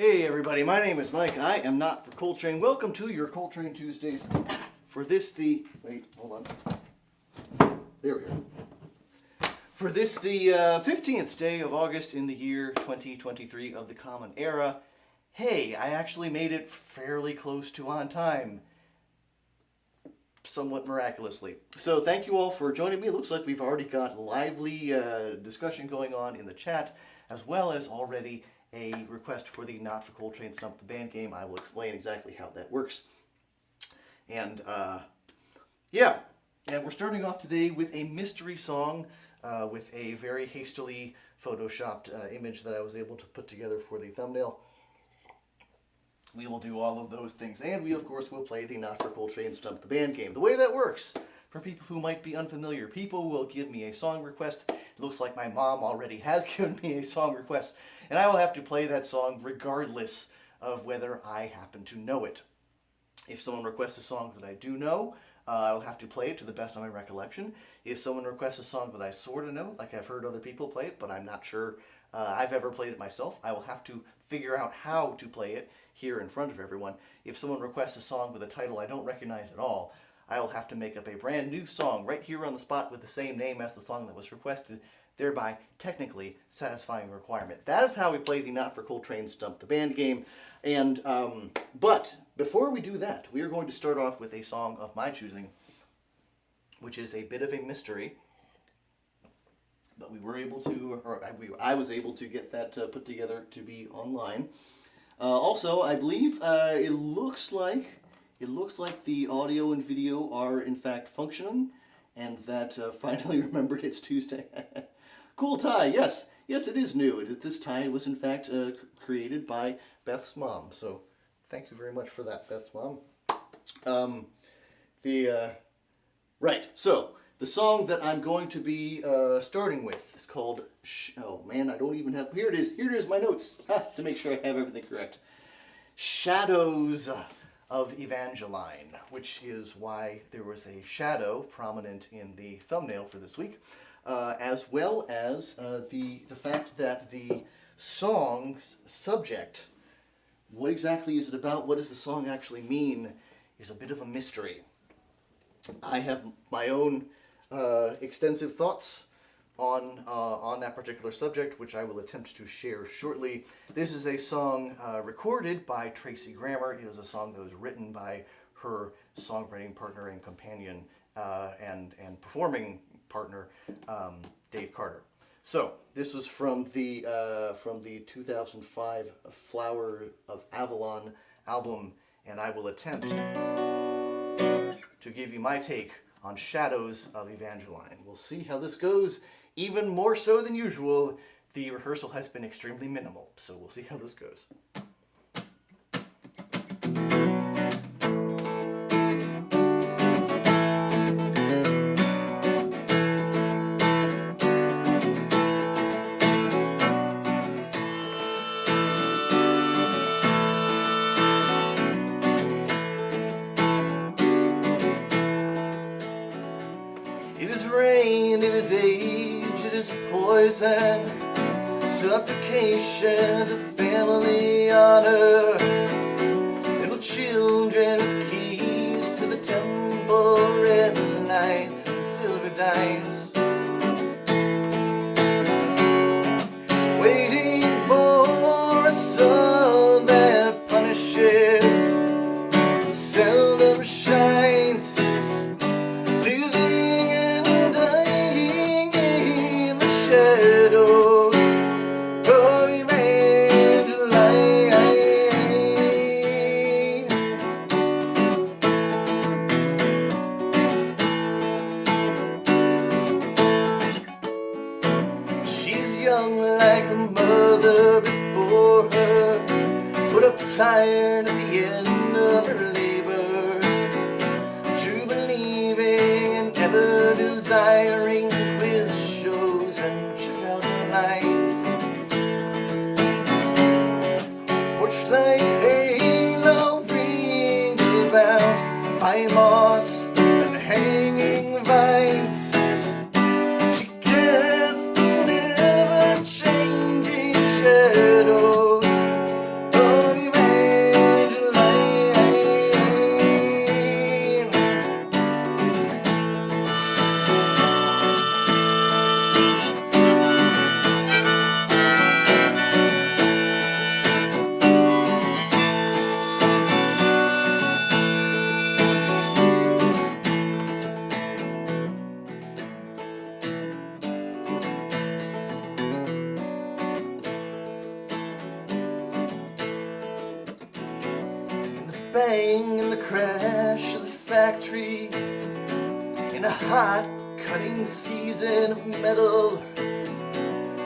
Hey everybody, my name is Mike. I am not for Coltrane. Welcome to your Coltrane Tuesdays. For this wait, hold on. There we go. For this the 15th day of August in the year 2023 of the Common Era. Hey, I actually made it fairly close to on time. Somewhat miraculously. So thank you all for joining me. It looks like we've already got lively discussion going on in the chat, as well as already a request for the Not for Coltrane Stump the Band game. I will explain exactly how that works. And yeah, and we're starting off today with a mystery song with a very hastily photoshopped image that I was able to put together for the thumbnail. We will do all of those things, and we of course will play the Not for Coltrane Stump the Band game. The way that works, for people who might be unfamiliar, people will give me a song request. It looks like my mom already has given me a song request, and I will have to play that song regardless of whether I happen to know it. If someone requests a song that I do know, I'll have to play it to the best of my recollection. If someone requests a song that I sort of know, like I've heard other people play it, but I'm not sure I've ever played it myself, I will have to figure out how to play it here in front of everyone. If someone requests a song with a title I don't recognize at all, I'll have to make up a brand new song right here on the spot with the same name as the song that was requested, thereby technically satisfying the requirement. That is how we play the Not for Coltrane Stump the Band game. And but before we do that, we are going to start off with a song of my choosing, which is a bit of a mystery. But we were able to, or I was able to get that put together to be online. Also, I believe it looks like the audio and video are in fact functioning, and that finally remembered it's Tuesday. Cool tie, yes, it is new. This tie was in fact created by Beth's mom. So thank you very much for that, Beth's mom. Right. So the song that I'm going to be starting with is called, oh man, I don't even have, here it is, my notes, to make sure I have everything correct. Shadows of Evangeline, which is why there was a shadow prominent in the thumbnail for this week, as well as the fact that the song's subject, what exactly is it about, what does the song actually mean, is a bit of a mystery. I have my own extensive thoughts on that particular subject, which I will attempt to share shortly. This is a song recorded by Tracy Grammer. It is a song that was written by her songwriting partner and companion and performing partner, Dave Carter. So this was from the 2005 Flower of Avalon album, and I will attempt to give you my take on Shadows of Evangeline. We'll see how this goes. Even more so than usual, the rehearsal has been extremely minimal, so we'll see how this goes. It is rain, it is age, it is poison, supplication to family honor, little children with keys to the temple, red lights and silver dice, waiting for a sun that punishes, seldom shines, living and dying in the shadows of Evangeline. She's young like her mother before her, put up tired at the end of her labors, true believing and ever desiring quiz shows and checkout lines. Porch light halo ring about high moss and hanging vines. She casts the never changing shadows of bang and the crash of the factory in a hot cutting season of metal.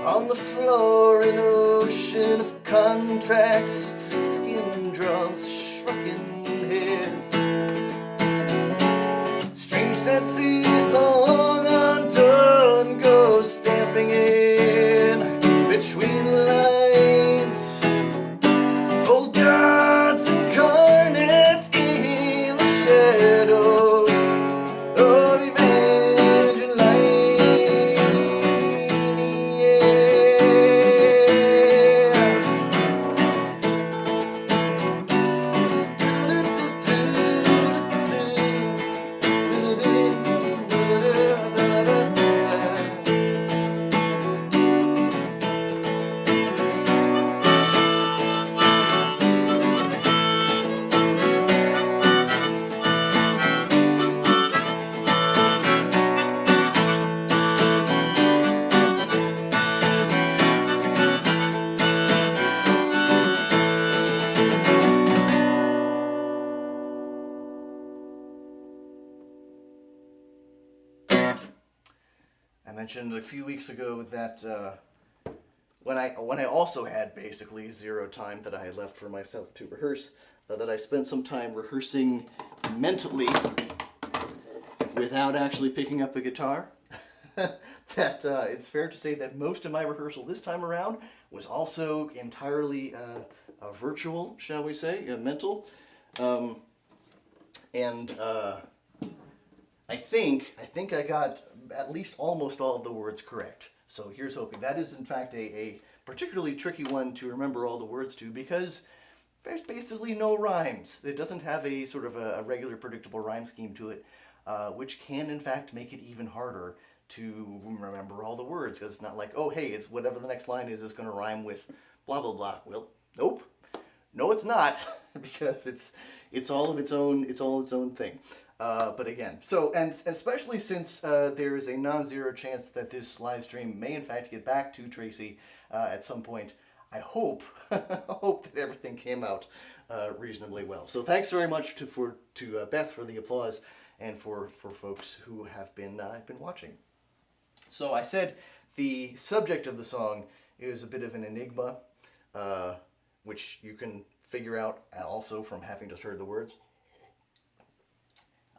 On the floor, an ocean of contracts to skin drums, shrugging heads. Strange dances long undone go stamping in between the lines. Old gods incarnate in the shadows of I mentioned a few weeks ago that when I also had basically zero time that I had left for myself to rehearse, that I spent some time rehearsing mentally without actually picking up a guitar. That it's fair to say that most of my rehearsal this time around was also entirely virtual, shall we say, mental, and I think I got at least almost all of the words correct. So here's hoping. That is in fact a particularly tricky one to remember all the words to, because there's basically no rhymes. It doesn't have a sort of a regular predictable rhyme scheme to it, which can in fact make it even harder to remember all the words, because it's not like, oh hey, it's whatever the next line is going to rhyme with blah blah blah. Well, nope. No, it's not, because it's all its own thing. But again, so, and especially since there is a non-zero chance that this live stream may in fact get back to Tracy at some point, I hope hope that everything came out reasonably well. So thanks very much to Beth for the applause, and for folks who have been watching. So I said the subject of the song is a bit of an enigma, which you can figure out also from having just heard the words.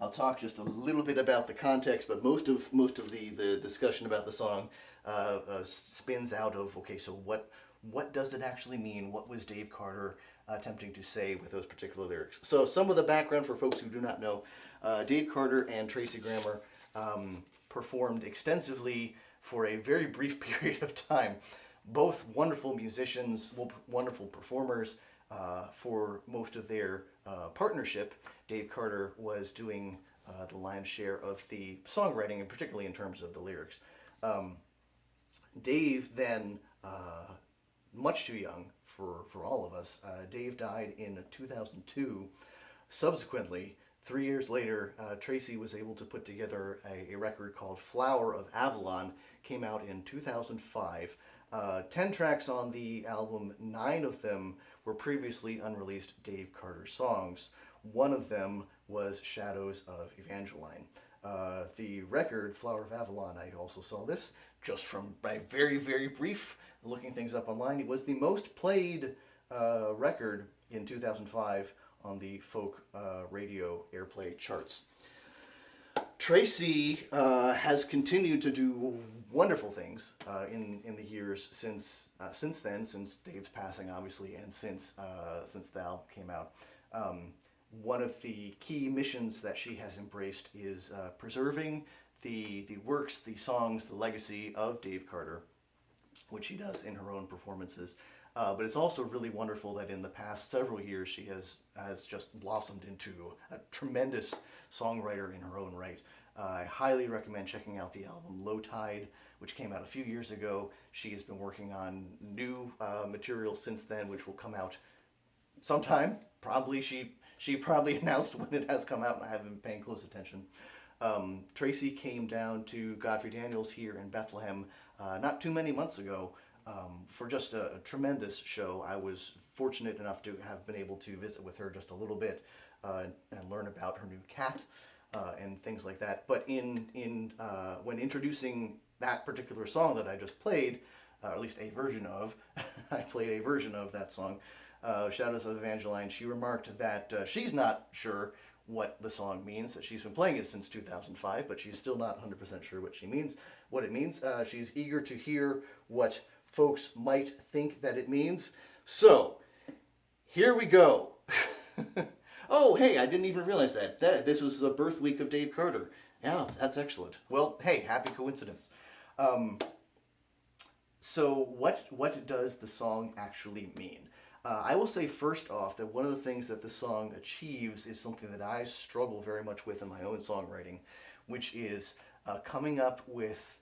I'll talk just a little bit about the context, but most of the discussion about the song spins out of, okay, so what does it actually mean? What was Dave Carter attempting to say with those particular lyrics? So some of the background for folks who do not know, Dave Carter and Tracy Grammer performed extensively for a very brief period of time. Both wonderful musicians, wonderful performers. For most of their partnership, Dave Carter was doing the lion's share of the songwriting, and particularly in terms of the lyrics. Dave then, much too young for all of us, Dave died in 2002. Subsequently, 3 years later, Tracy was able to put together a record called Flower of Avalon, came out in 2005. 10 tracks on the album, 9 of them were previously unreleased Dave Carter songs. One of them was Shadows of Evangeline. The record, Flower of Avalon, I also saw this just from my very, very brief looking things up online. It was the most played record in 2005 on the folk radio airplay charts. Tracy has continued to do wonderful things in the years since then, since Dave's passing, obviously, and since the album came out. One of the key missions that she has embraced is preserving the works, the songs, the legacy of Dave Carter, which she does in her own performances. But it's also really wonderful that in the past several years she has just blossomed into a tremendous songwriter in her own right. I highly recommend checking out the album Low Tide, which came out a few years ago. She has been working on new material since then, which will come out sometime. Probably she probably announced when it has come out, and I haven't been paying close attention. Tracy came down to Godfrey Daniels here in Bethlehem not too many months ago for just a tremendous show. I was fortunate enough to have been able to visit with her just a little bit and learn about her new cat and things like that. But when introducing that particular song that I just played, or at least a version of, I played a version of that song, Shadows of Evangeline, she remarked that she's not sure what the song means, that she's been playing it since 2005, but she's still not 100% sure what it means. She's eager to hear what folks might think that it means. So, here we go. Oh, hey, I didn't even realize that. This was the birth week of Dave Carter. Yeah, that's excellent. Well, hey, happy coincidence. So what does the song actually mean? I will say first off that one of the things that the song achieves is something that I struggle very much with in my own songwriting, which is coming up with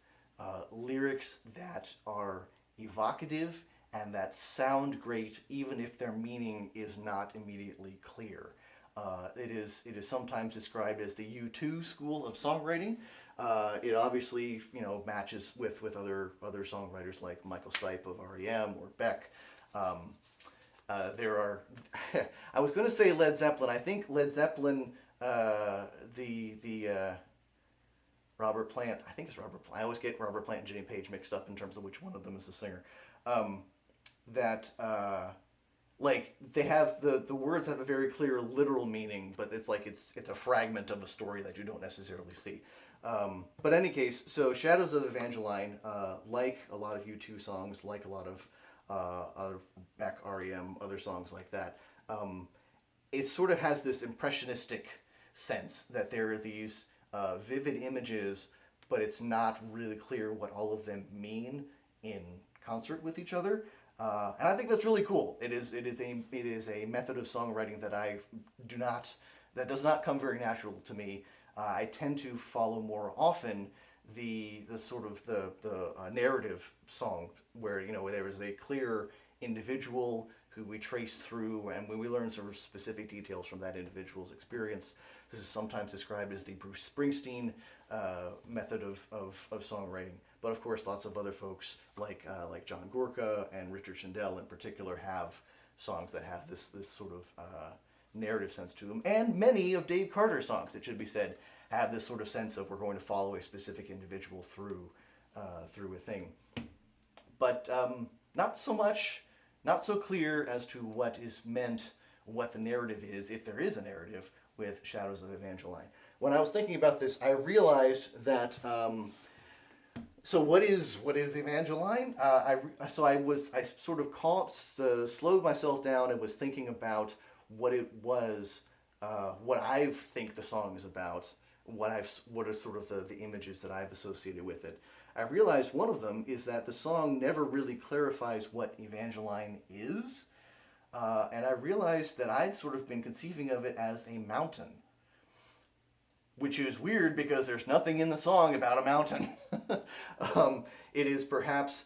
lyrics that are evocative and that sound great even if their meaning is not immediately clear. It is sometimes described as the U2 school of songwriting. It obviously matches with other songwriters like Michael Stipe of REM or Beck. There are, I was going to say Led Zeppelin. I think Led Zeppelin, Robert Plant. I think it's Robert Plant. I always get Robert Plant and Jimmy Page mixed up in terms of which one of them is the singer. Like they have the words have a very clear literal meaning, but it's like it's a fragment of a story that you don't necessarily see. But in any case, so Shadows of Evangeline, like a lot of U2 songs, like a lot of other Beck, REM, other songs like that, it sort of has this impressionistic sense that there are these vivid images, but it's not really clear what all of them mean in concert with each other. And I think that's really cool. It is a method of songwriting that does not come very natural to me. I tend to follow more often the sort of the narrative song where there is a clear individual who we trace through, and when we learn sort of specific details from that individual's experience. This is sometimes described as the Bruce Springsteen method of songwriting. But of course, lots of other folks like John Gorka and Richard Shindell in particular have songs that have this sort of narrative sense to them. And many of Dave Carter's songs, it should be said, have this sort of sense of we're going to follow a specific individual through a thing. But not so clear as to what is meant, what the narrative is, if there is a narrative, with Shadows of Evangeline. When I was thinking about this, I realized that. So what is Evangeline? I sort of slowed myself down and was thinking about what it was, what I think the song is about, what are sort of the images that I've associated with it. I realized one of them is that the song never really clarifies what Evangeline is, and I realized that I'd sort of been conceiving of it as a mountain. Which is weird because there's nothing in the song about a mountain. It is perhaps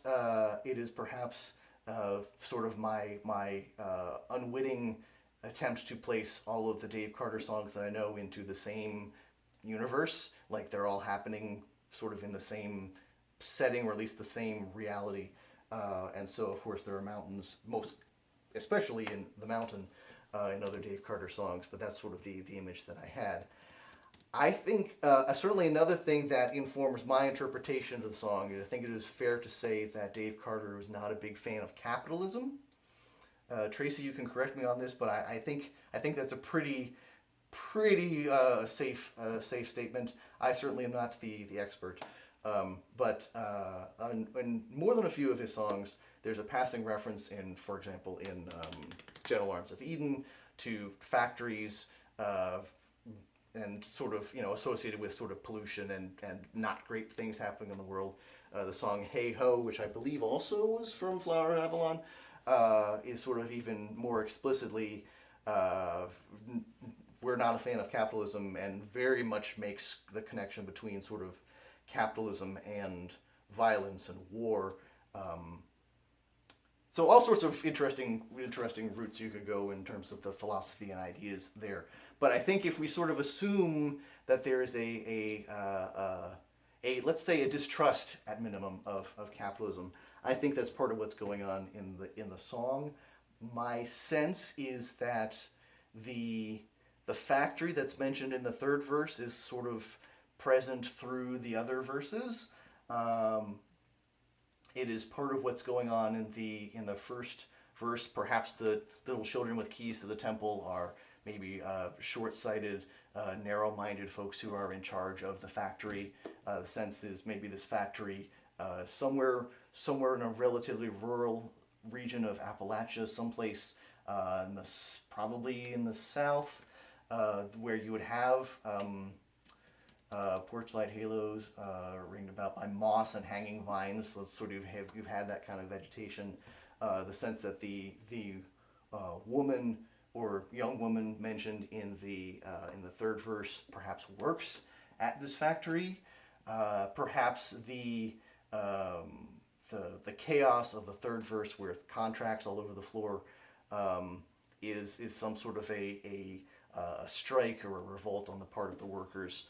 sort of my unwitting attempt to place all of the Dave Carter songs that I know into the same universe, like they're all happening sort of in the same setting or at least the same reality. And so of course there are mountains, most especially in The Mountain, in other Dave Carter songs, but that's sort of the image that I had. I think certainly another thing that informs my interpretation of the song, I think it is fair to say that Dave Carter was not a big fan of capitalism. Tracy, you can correct me on this, but I think that's a pretty safe statement. I certainly am not the expert, but in more than a few of his songs, there's a passing reference for example, in Gentle Arms of Eden to factories. And sort of, associated with sort of pollution and not great things happening in the world. The song Hey Ho, which I believe also was from Flower of Avalon, is sort of even more explicitly, we're not a fan of capitalism, and very much makes the connection between sort of capitalism and violence and war. So all sorts of interesting routes you could go in terms of the philosophy and ideas there. But I think if we sort of assume that there is a let's say a distrust at minimum of capitalism, I think that's part of what's going on in the song. My sense is that the factory that's mentioned in the third verse is sort of present through the other verses. It is part of what's going on in the first verse. Perhaps the little children with keys to the temple are maybe short-sighted, narrow-minded folks who are in charge of the factory. The sense is maybe this factory somewhere in a relatively rural region of Appalachia, someplace probably in the south, where you would have porch-light halos ringed about by moss and hanging vines. So it's sort of you've had that kind of vegetation. The sense that the woman or young woman mentioned in the third verse perhaps works at this factory. Perhaps the chaos of the third verse, with contracts all over the floor, is some sort of a strike or a revolt on the part of the workers.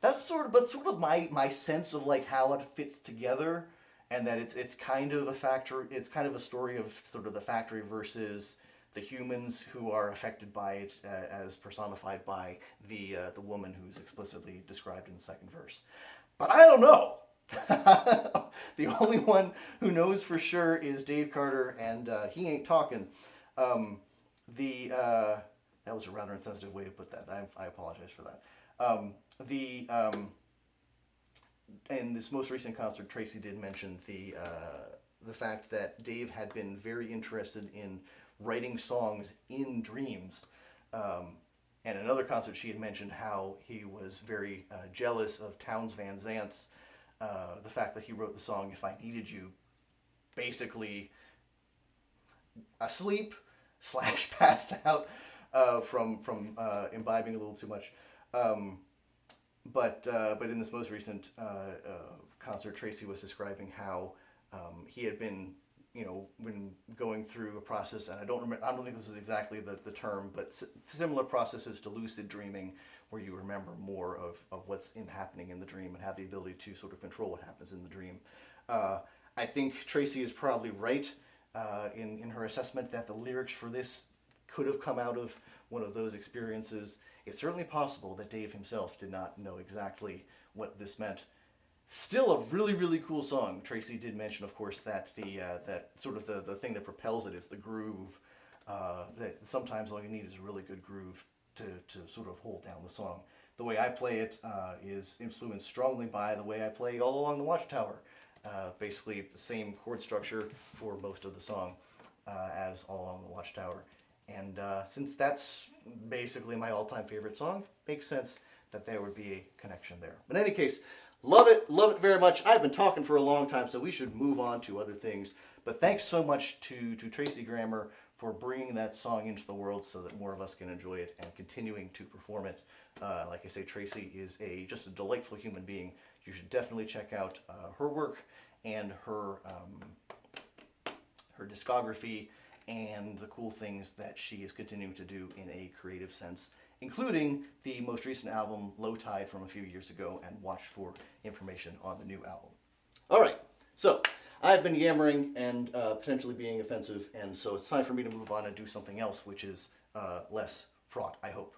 That's sort of my sense of like how it fits together, and that it's kind of a factory. It's kind of a story of sort of the factory versus the humans who are affected by it, as personified by the woman who's explicitly described in the second verse. But I don't know. The only one who knows for sure is Dave Carter, and he ain't talking. That was a rather insensitive way to put that. I apologize for that. In this most recent concert, Tracy did mention the fact that Dave had been very interested in writing songs in dreams. And another concert, she had mentioned how he was very jealous of Townes Van Zant's, the fact that he wrote the song "If I Needed You," basically asleep / passed out from imbibing a little too much. But in this most recent concert, Tracy was describing how he had been, when going through a process, and I don't think this is exactly the term, but similar processes to lucid dreaming, where you remember more of what's happening in the dream and have the ability to sort of control what happens in the dream. I think Tracy is probably right in her assessment that the lyrics for this could have come out of one of those experiences. It's certainly possible that Dave himself did not know exactly what this meant. Still a really, really cool song. Tracy did mention, of course, that that sort of the thing that propels it is the groove. That sometimes all you need is a really good groove to sort of hold down the song. The way I play it is influenced strongly by the way I play All Along the Watchtower. Basically the same chord structure for most of the song as All Along the Watchtower. And since that's basically my all-time favorite song, makes sense that there would be a connection there. But in any case, love it very much. I've been talking for a long time, so we should move on to other things. But thanks so much to Tracy Grammer for bringing that song into the world so that more of us can enjoy it and continuing to perform it. Like I say, Tracy is just a delightful human being. You should definitely check out her work and her discography and the cool things that she is continuing to do in a creative sense, including the most recent album, Low Tide, from a few years ago, and watch for information on the new album. All right, so I've been yammering and potentially being offensive, and so it's time for me to move on and do something else, which is less fraught, I hope.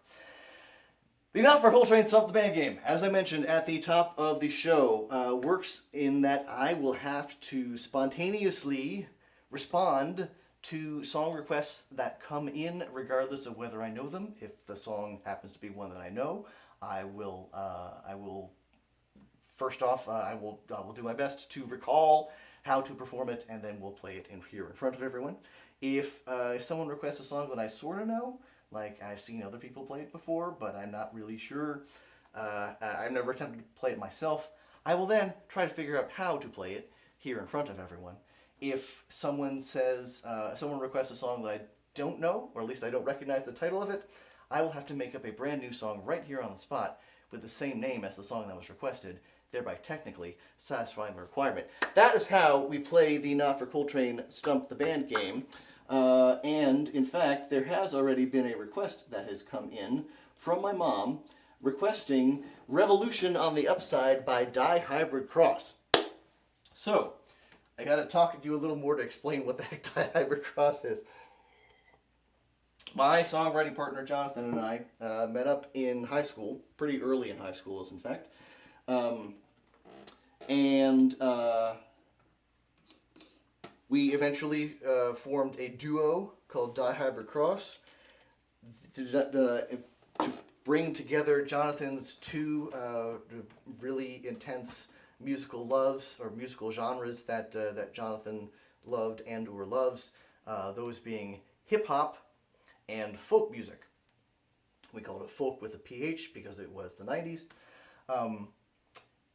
The Not-for-Coltrane Stump the Band game, as I mentioned at the top of the show, works in that I will have to spontaneously respond to song requests that come in, regardless of whether I know them. If the song happens to be one that I know, I will first off, I will do my best to recall how to perform it, and then we'll play it here in front of everyone. If someone requests a song that I sort of know, like I've seen other people play it before, but I'm not really sure, I've never attempted to play it myself, I will then try to figure out how to play it here in front of everyone. If someone requests a song that I don't know, or at least I don't recognize the title of it, I will have to make up a brand new song right here on the spot with the same name as the song that was requested, thereby technically satisfying the requirement. That is how we play the Not-for-Coltrane Stump the Band game. And in fact, there has already been a request that has come in from my mom requesting Revolution on the Upside by Die Hybrid Cross. So, I got to talk to you a little more to explain what the heck dihybrid cross is. My songwriting partner Jonathan and I met up in high school, pretty early in high school, in fact, and we eventually formed a duo called Dihybrid Cross to bring together Jonathan's two really intense musical loves or musical genres that Jonathan loved and or loves, those being hip hop and folk music. We called it folk with a PH because it was the 90s.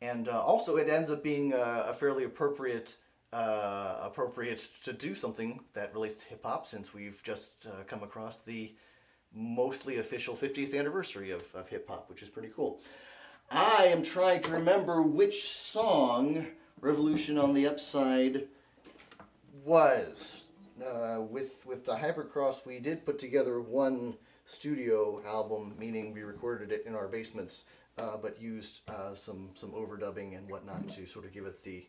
And also it ends up being a fairly appropriate to do something that relates to hip hop, since we've just come across the mostly official 50th anniversary of hip hop, which is pretty cool. I am trying to remember which song Revolution on the Upside was. With Dihybrid Cross, we did put together one studio album, meaning we recorded it in our basements, but used some overdubbing and whatnot to sort of give it the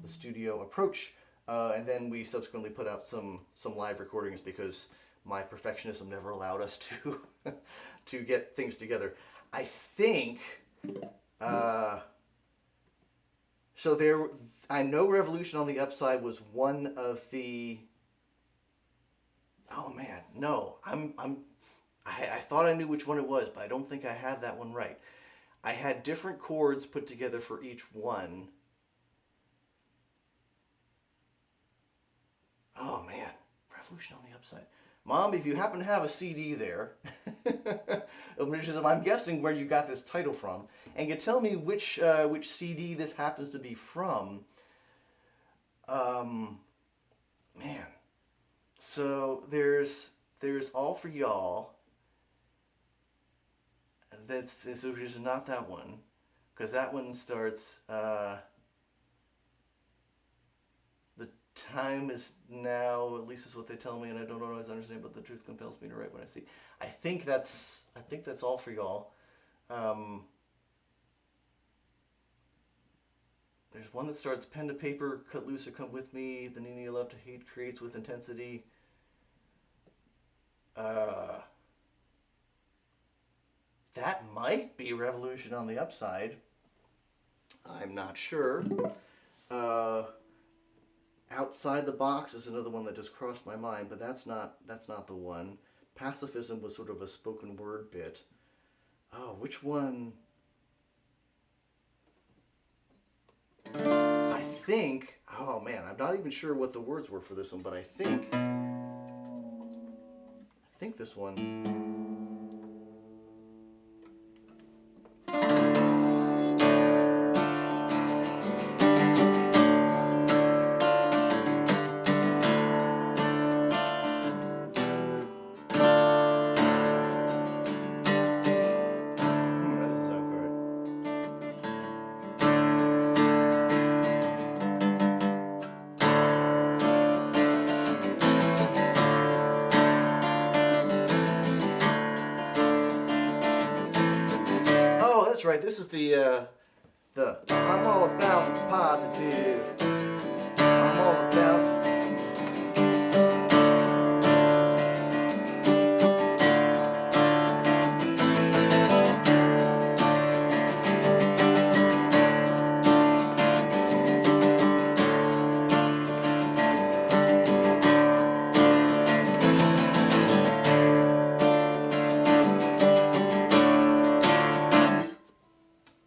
studio approach. And then we subsequently put out some live recordings because my perfectionism never allowed us to to get things together. I think I know Revolution on the Upside was one of the. Oh man, no, I thought I knew which one it was, but I don't think I had that one right. I had different chords put together for each one. Oh man, Revolution on the Upside. Mom, if you happen to have a CD there, which is, I'm guessing, where you got this title from, and you tell me which CD this happens to be from. Man, so there's All for Y'all. Which is not that one, because that one starts. The time is now, at least is what they tell me, and I don't always understand, but the truth compels me to write what I see. I think that's All for Y'all. There's one that starts pen to paper, cut loose or come with me, the Nina you love to hate creates with intensity. That might be Revolution on the Upside. I'm not sure. Outside the Box is another one that just crossed my mind, but that's not the one. Pacifism was sort of a spoken word bit. Oh, which one? I think, oh man, I'm not even sure what the words were for this one, but I think this one. Right, this is the I'm all about the positive. I'm all about.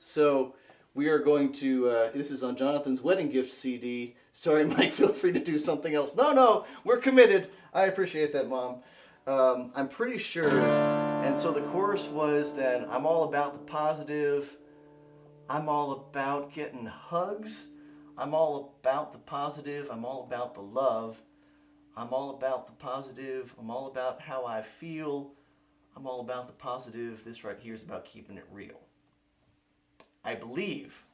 So we are going to, this is on Jonathan's wedding gift CD. Sorry, Mike, feel free to do something else. No, we're committed. I appreciate that, Mom. I'm pretty sure, and so the chorus was then, I'm all about the positive. I'm all about getting hugs. I'm all about the positive. I'm all about the love. I'm all about the positive. I'm all about how I feel. I'm all about the positive. This right here is about keeping it real. I believe.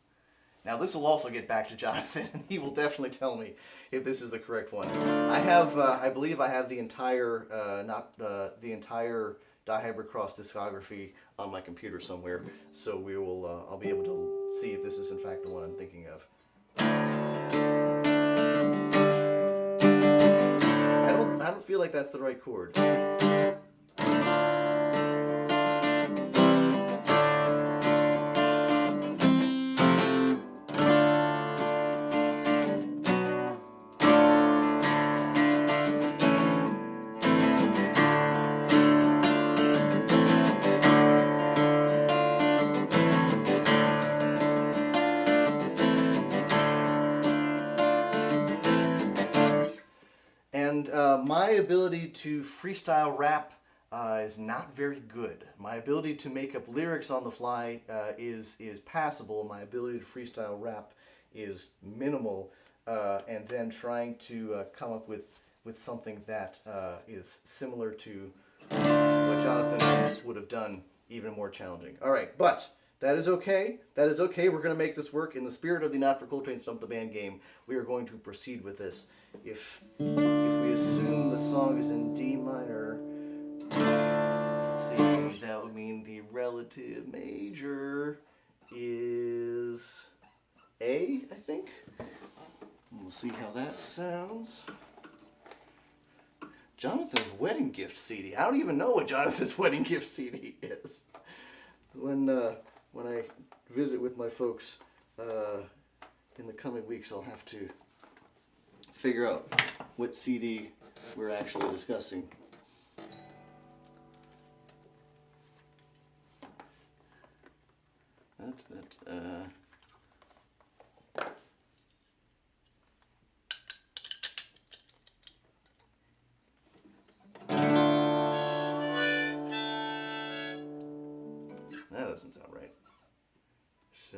Now this will also get back to Jonathan, and he will definitely tell me if this is the correct one. I believe I have the entire, the entire Dihybrid Cross discography on my computer somewhere, so we will, I'll be able to see if this is in fact the one I'm thinking of. I don't feel like that's the right chord. And my ability to freestyle rap is not very good. My ability to make up lyrics on the fly is passable. My ability to freestyle rap is minimal. And then trying to come up with something that is similar to what Jonathan would have done, even more challenging. All right, but that is okay. That is okay. We're going to make this work. In the spirit of the Not for Coltrane Stump the Band game, we are going to proceed with this. If we assume the song is in D minor, let's see, that would mean the relative major is A, I think. We'll see how that sounds. Jonathan's wedding gift CD. I don't even know what Jonathan's wedding gift CD is. When I visit with my folks in the coming weeks, I'll have to figure out what CD we're actually discussing. That doesn't sound right. So,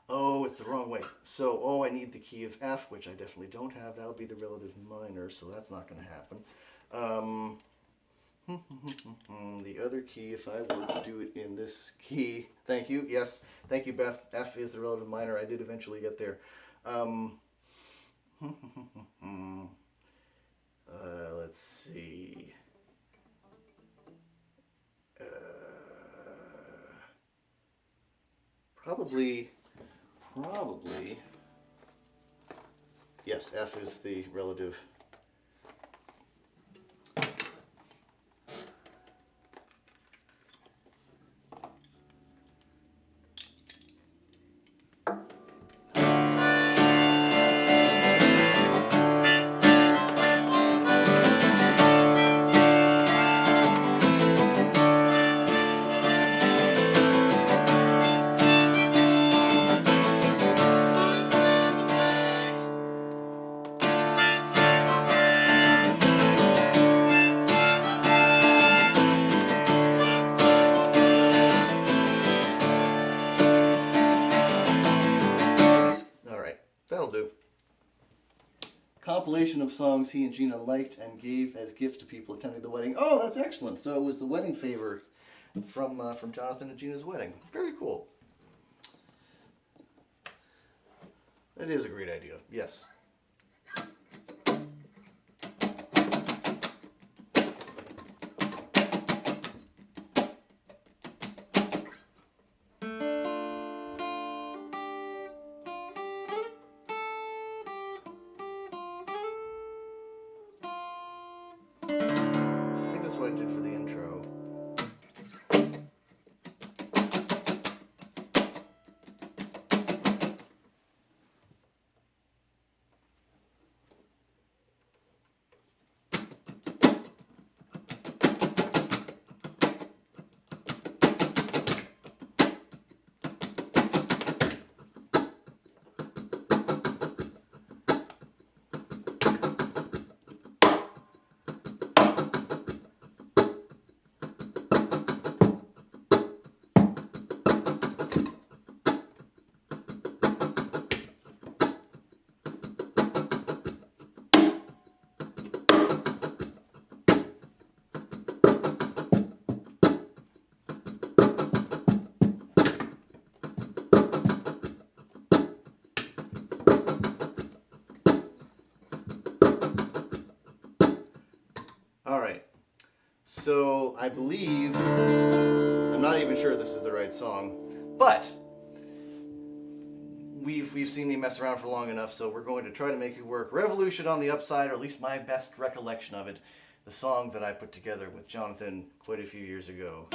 oh, it's the wrong way. So, oh, I need the key of F, which I definitely don't have. That would be the relative minor, so that's not going to happen. The other key, if I were to do it in this key, thank you, yes, thank you, Beth. F is the relative minor. I did eventually get there. Let's see. Probably, yes, F is the relative. That'll do. Compilation of songs he and Gina liked and gave as gifts to people attending the wedding. Oh, that's excellent. So it was the wedding favor from Jonathan and Gina's wedding. Very cool. That is a great idea. Yes. What I did for the intro. All right, so I believe, I'm not even sure this is the right song, but we've seen me mess around for long enough, so we're going to try to make it work. Revolution on the Upside, or at least my best recollection of it, the song that I put together with Jonathan quite a few years ago.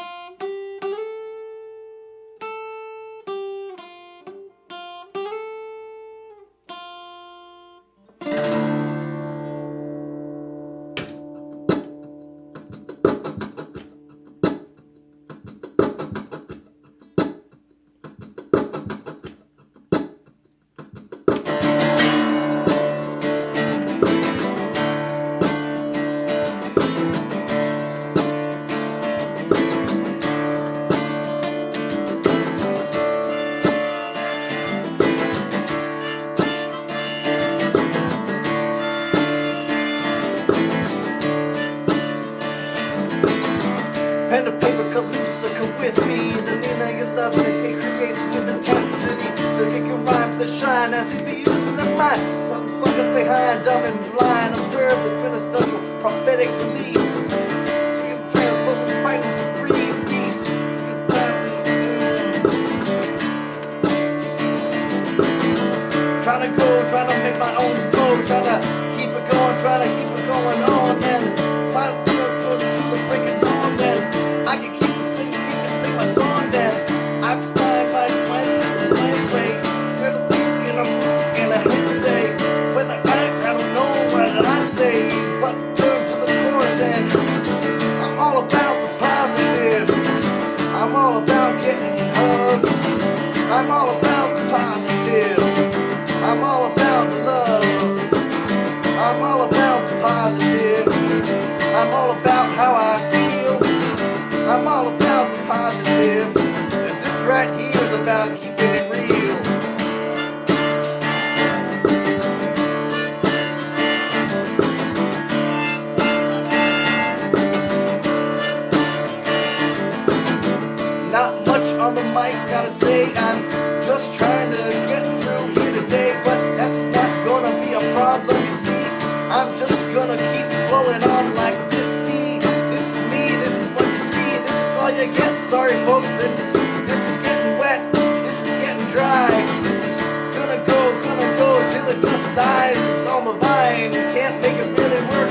Pen to paper, Calusa, come with me. The meaning you love that it creates with intensity. The kicking rhymes that shine as it be used in the mind. While the suckers behind, dumb and blind, observe the quintessential prophetic release. Stream transformers fighting for free and peace. Trying to make my own flow, trying to keep it going, trying to keep it going on, and find the words to the break of dawn. Then I can keep it sing my song. Then I've signed my this is my way. Where the things get a look and a head say. When I act, I don't know what I say, but turn to the chorus and I'm all about the positive. I'm all about getting hugs. I'm all about the positive. I'm all about the love. I'm all about the positive. I'm all about how I feel. I'm all about the positive. 'Cause this right here is about keeping it real. Not much on the mic, gotta say. I'm just trying to get through here today, but that's not gonna be a problem, you see. I'm just gonna keep flowing on like this be. This is me, this is what you see, this is all you get. Sorry folks, this is getting wet, this is getting dry. This is gonna go till it just dies. It's on the vine, can't make it really work.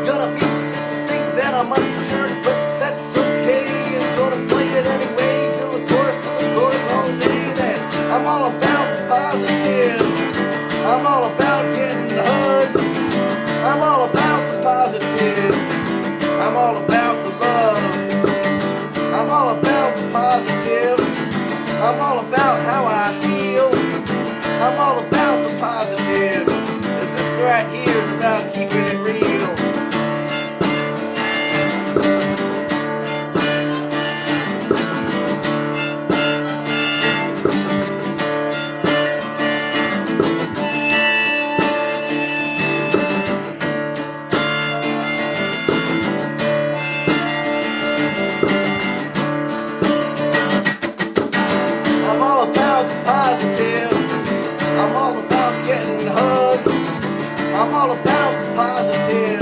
Gonna be think that I'm unsure, but that's okay. I'm gonna play it anyway till the chorus all day. Then I'm all about the positive. I'm all about getting hugs. I'm all about the positive. I'm all about the love. I'm all about the positive. I'm all about how I feel. I'm all about the positive. 'Cause this right here is about keeping it real. I'm all about getting hugs. I'm all about the positive.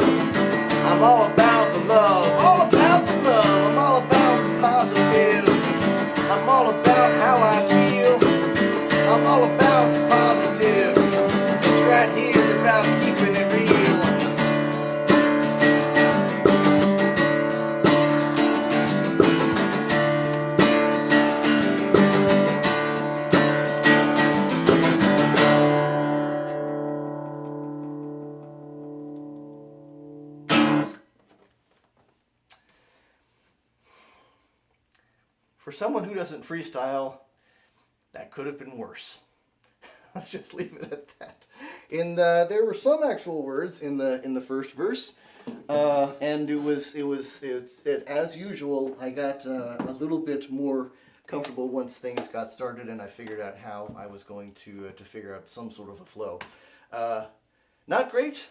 I'm all about the love. All about the love. I'm all about the positive. I'm all about how I feel. I'm all about the positive. This right here is about keeping it real. For someone who doesn't freestyle, that could have been worse. Let's just leave it at that. And there were some actual words in the first verse, and it as usual. I got a little bit more comfortable once things got started, and I figured out how I was going to figure out some sort of a flow. Not great.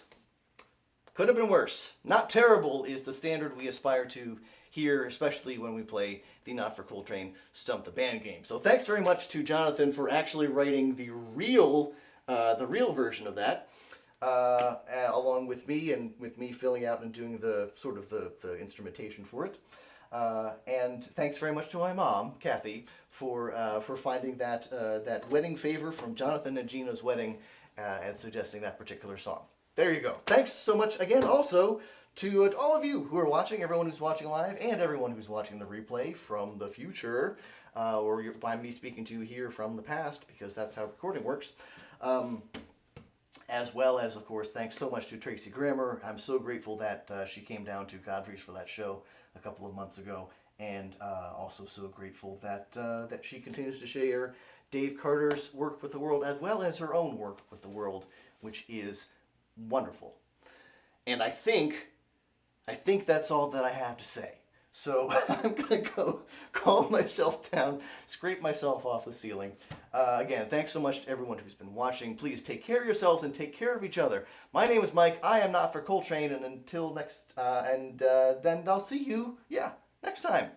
Could have been worse. Not terrible is the standard we aspire to here, especially when we play the Not for Coltrane Stump the Band game. So thanks very much to Jonathan for actually writing the real version of that, along with me, and with me filling out and doing the sort of the instrumentation for it. And thanks very much to my mom, Kathy, for finding that wedding favor from Jonathan and Gina's wedding and suggesting that particular song. There you go. Thanks so much again also to all of you who are watching, everyone who's watching live, and everyone who's watching the replay from the future, or by me speaking to you here from the past, because that's how recording works. As well as, of course, thanks so much to Tracy Grammer. I'm so grateful that she came down to Godfrey's for that show a couple of months ago, and also so grateful that that she continues to share Dave Carter's work with the world as well as her own work with the world, which is wonderful. And I think that's all that I have to say. So I'm going to go calm myself down, scrape myself off the ceiling. Again, thanks so much to everyone who's been watching. Please take care of yourselves and take care of each other. My name is Mike. I am not for Coltrane. And until next, then I'll see you, next time.